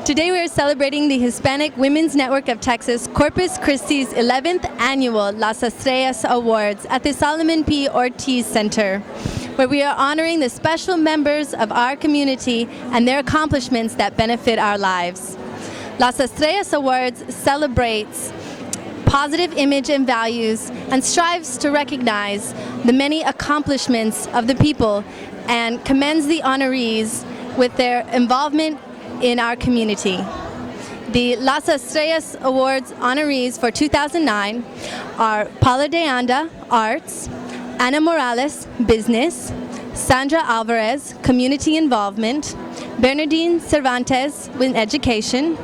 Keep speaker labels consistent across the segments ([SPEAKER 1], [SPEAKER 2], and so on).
[SPEAKER 1] Today we are celebrating the Hispanic Women's Network of Texas-Corpus Christi's 11th Annual Las Estrellas Awards at the Solomon P. Ortiz Center, where we are honoring the special members of our community and their accomplishments that benefit our lives. Las Estrellas Awards celebrates positive image and values and strives to recognize the many accomplishments of the people and commends the honorees with their involvement in our community. The Las Estrellas Awards honorees for 2009 are Paula de Anda, Arts; Ana Morales, Business; Sandra Alvarez, Community Involvement; Bernardine Cervantes, with Education;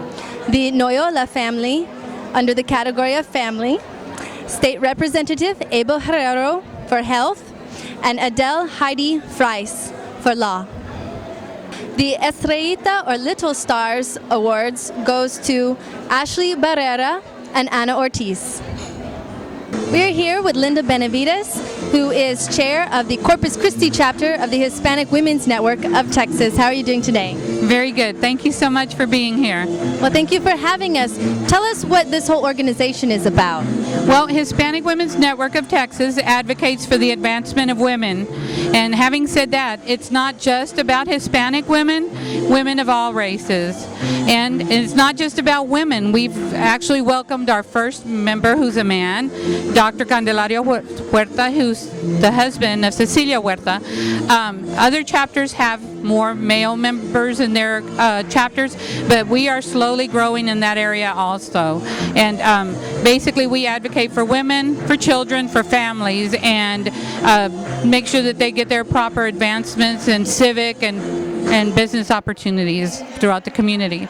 [SPEAKER 1] the Noyola family, under the category of Family; State Representative Abel Herrero for Health; and Adele Heidi Fries for Law. The Estrellita, or Little Stars, Awards goes to Ashley Barrera and Ana Ortiz. We're here with Linda Benavides, who is chair of the Corpus Christi chapter of the Hispanic Women's Network of Texas. How are you doing today?
[SPEAKER 2] Very good. Thank you so much for being here.
[SPEAKER 1] Well, thank you for having us. Tell us what this whole organization is about.
[SPEAKER 2] Well, Hispanic Women's Network of Texas advocates for the advancement of women. And having said that, it's not just about Hispanic women, women of all races. And it's not just about women. We've actually welcomed our first member, who's a man, Dr. Candelario Huerta, who's the husband of Cecilia Huerta. Other chapters have more male members in their chapters, but we are slowly growing in that area also. And basically we advocate for women, for children, for families, and make sure that they get their proper advancements in civic and business opportunities throughout the community.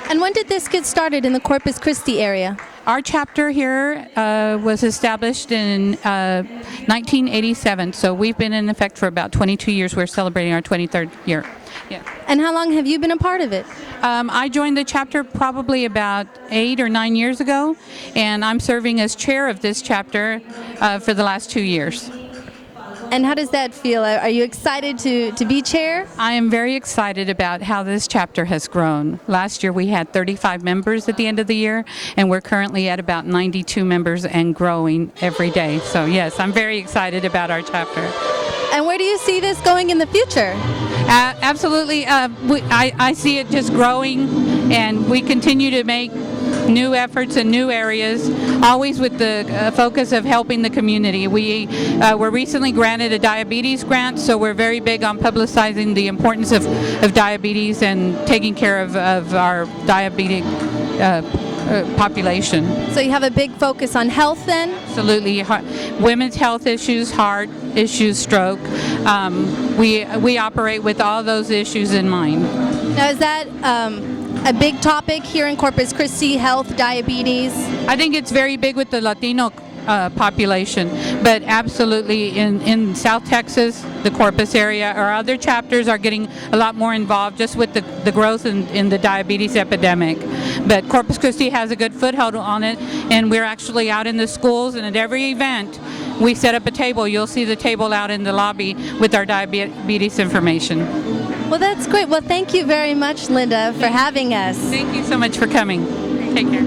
[SPEAKER 1] And when did this get started in the Corpus Christi area?
[SPEAKER 2] Our chapter here was established in 1987, so we've been in effect for about 22 years. We're celebrating our 23rd year. Yeah.
[SPEAKER 1] And how long have you been a part of it?
[SPEAKER 2] I joined the chapter probably about 8 or 9 years ago, and I'm serving as chair of this chapter for the last 2 years.
[SPEAKER 1] And how does that feel? Are you excited to be chair?
[SPEAKER 2] I am very excited about how this chapter has grown. Last year we had 35 members at the end of the year, and we're currently at about 92 members and growing every day. So yes, I'm very excited about our chapter.
[SPEAKER 1] And where do you see this going in the future?
[SPEAKER 2] Absolutely. I see it just growing, and we continue to make new efforts in new areas, always with the focus of helping the community. We were recently granted a diabetes grant, so we're very big on publicizing the importance of diabetes and taking care of our diabetic population.
[SPEAKER 1] So you have a big focus on health then?
[SPEAKER 2] Absolutely. Women's health issues, heart issues, stroke. We operate with all those issues in mind.
[SPEAKER 1] Now, is that a big topic here in Corpus Christi, health, diabetes?
[SPEAKER 2] I think it's very big with the Latino population, but absolutely in South Texas, the Corpus area, our other chapters are getting a lot more involved just with the growth in the diabetes epidemic. But Corpus Christi has a good foothold on it, and we're actually out in the schools, and at every event we set up a table. You'll see the table out in the lobby with our diabetes information.
[SPEAKER 1] Well, that's great. Well, thank you very much, Linda, for having us.
[SPEAKER 2] Thank you so much for coming. Take care.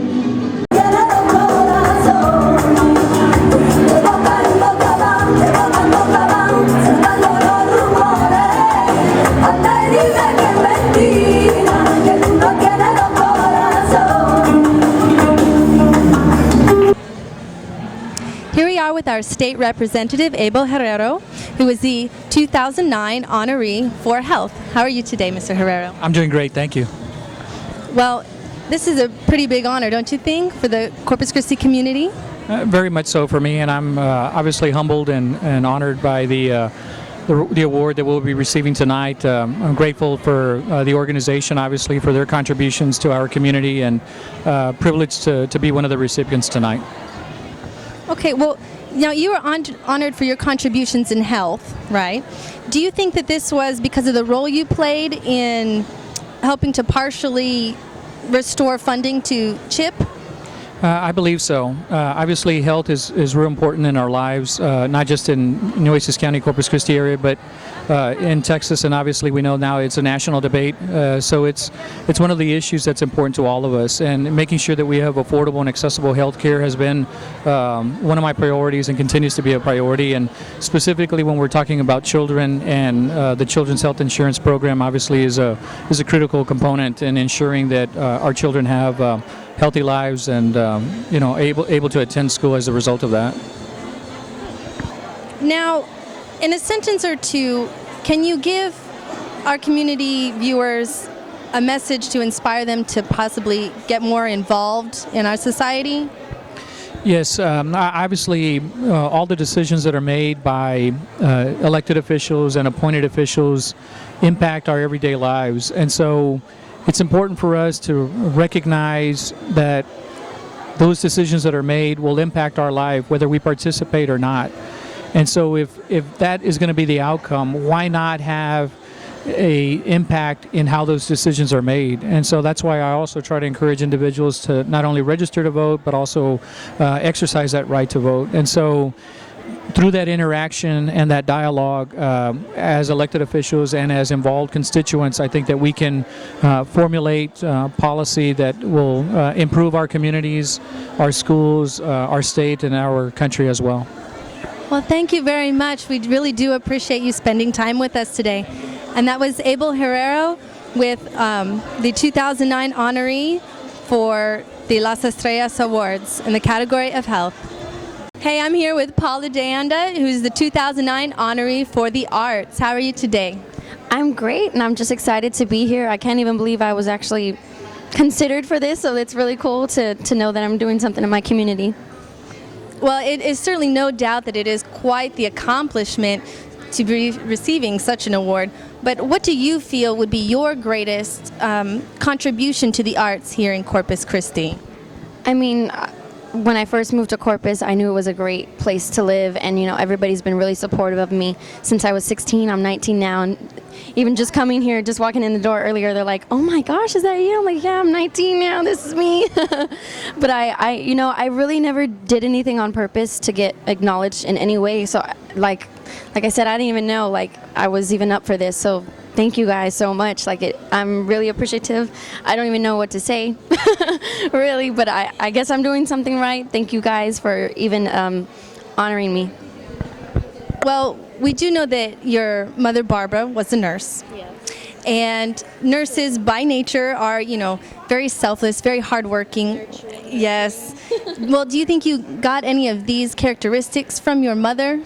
[SPEAKER 1] Here we are with our state representative, Abel Herrero, who is the 2009 honoree for health. How are you today, Mr. Herrero?
[SPEAKER 3] I'm doing great, thank you.
[SPEAKER 1] Well, this is a pretty big honor, don't you think, for the Corpus Christi community?
[SPEAKER 3] Very much so for me, and I'm obviously humbled and honored by the award that we'll be receiving tonight. I'm grateful for the organization, obviously, for their contributions to our community, and privileged to be one of the recipients tonight.
[SPEAKER 1] Okay, well, now you were honored for your contributions in health, right? Do you think that this was because of the role you played in helping to partially restore funding to CHIP?
[SPEAKER 3] I believe so. Obviously, health is real important in our lives, not just in Nueces County, Corpus Christi area, but in Texas, and obviously we know now it's a national debate. So it's one of the issues that's important to all of us, and making sure that we have affordable and accessible health care has been one of my priorities and continues to be a priority. And specifically when we're talking about children, and the Children's Health Insurance Program obviously is a critical component in ensuring that our children have healthy lives and able to attend school as a result of that.
[SPEAKER 1] Now, in a sentence or two, can you give our community viewers a message to inspire them to possibly get more involved in our society?
[SPEAKER 3] Yes, obviously all the decisions that are made by elected officials and appointed officials impact our everyday lives, and so it's important for us to recognize that those decisions that are made will impact our life whether we participate or not. And so if that is going to be the outcome, why not have a impact in how those decisions are made? And so that's why I also try to encourage individuals to not only register to vote, but also exercise that right to vote. And so through that interaction and that dialogue as elected officials and as involved constituents, I think that we can formulate policy that will improve our communities, our schools, our state, and our country as well.
[SPEAKER 1] Well, thank you very much. We really do appreciate you spending time with us today. And that was Abel Herrero with the 2009 honoree for the Las Estrellas Awards in the category of health. Hey, I'm here with Paula Deanda, who's the 2009 honoree for the arts. How are you today?
[SPEAKER 4] I'm great, and I'm just excited to be here. I can't even believe I was actually considered for this, so it's really cool to know that I'm doing something in my community.
[SPEAKER 1] Well, it is certainly no doubt that it is quite the accomplishment to be receiving such an award. But what do you feel would be your greatest contribution to the arts here in Corpus Christi?
[SPEAKER 4] I mean, when I first moved to Corpus, I knew it was a great place to live, and everybody's been really supportive of me since I was 16. I'm 19 now, and even just coming here, just walking in the door earlier, they're like, "Oh my gosh, is that you?" I'm like, "Yeah, I'm 19 now. This is me." But I really never did anything on purpose to get acknowledged in any way. So, like I said, I didn't even know I was even up for this. So thank you guys so much. I'm really appreciative. I don't even know what to say, really, but I guess I'm doing something right. Thank you guys for even honoring me.
[SPEAKER 1] Well, we do know that your mother, Barbara, was a nurse.
[SPEAKER 4] Yes.
[SPEAKER 1] And nurses by nature are, very selfless, very hardworking. Yes. Well, do you think you got any of these characteristics from your mother?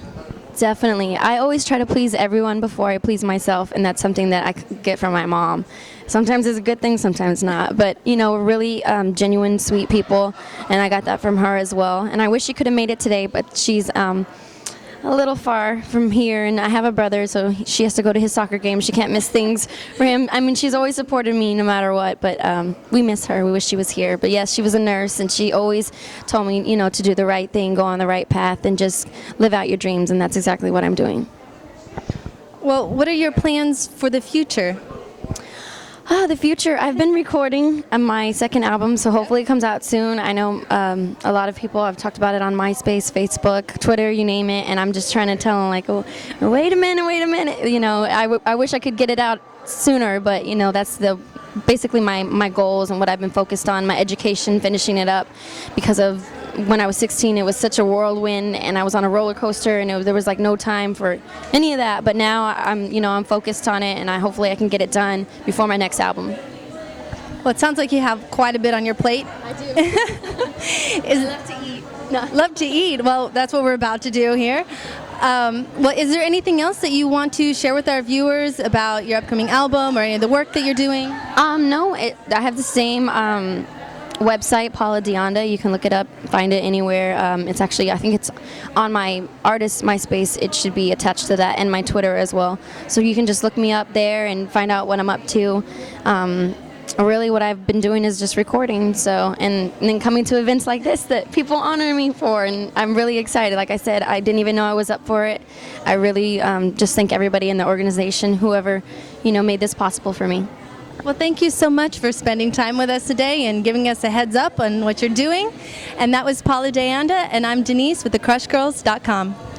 [SPEAKER 4] Definitely. I always try to please everyone before I please myself, and that's something that I get from my mom. Sometimes it's a good thing, sometimes not. But, we're really genuine, sweet people, and I got that from her as well. And I wish she could have made it today, but she's a little far from here, and I have a brother, so she has to go to his soccer game. She can't miss things for him. I mean, she's always supported me no matter what, but we miss her. We wish she was here. But yes, she was a nurse, and she always told me, to do the right thing, go on the right path, and just live out your dreams, and that's exactly what I'm doing.
[SPEAKER 1] Well, what are your plans for the future?
[SPEAKER 4] The future, I've been recording my second album, so hopefully it comes out soon. I know a lot of people have talked about it on MySpace, Facebook, Twitter, you name it, and I'm just trying to tell them, oh, wait a minute. I wish I could get it out sooner, but, that's basically my goals and what I've been focused on, my education, finishing it up, because of when I was 16, it was such a whirlwind, and I was on a roller coaster, and there was no time for any of that. But now I'm focused on it, and hopefully I can get it done before my next album.
[SPEAKER 1] Well, it sounds like you have quite a bit on your plate.
[SPEAKER 4] I do. I love to eat. No.
[SPEAKER 1] Love to eat. Well, that's what we're about to do here. Well, is there anything else that you want to share with our viewers about your upcoming album or any of the work that you're doing?
[SPEAKER 4] No, I have the same website, Paula Deanda. You can look it up, find it anywhere. It's actually, I think it's on my artist MySpace. It should be attached to that, and my Twitter as well. So you can just look me up there and find out what I'm up to. Really what I've been doing is just recording, and then coming to events like this that people honor me for, and I'm really excited. Like I said, I didn't even know I was up for it. I really just thank everybody in the organization, whoever made this possible for me.
[SPEAKER 1] Well, thank you so much for spending time with us today and giving us a heads up on what you're doing. And that was Paula Deanda, and I'm Denise with thecrushgirls.com.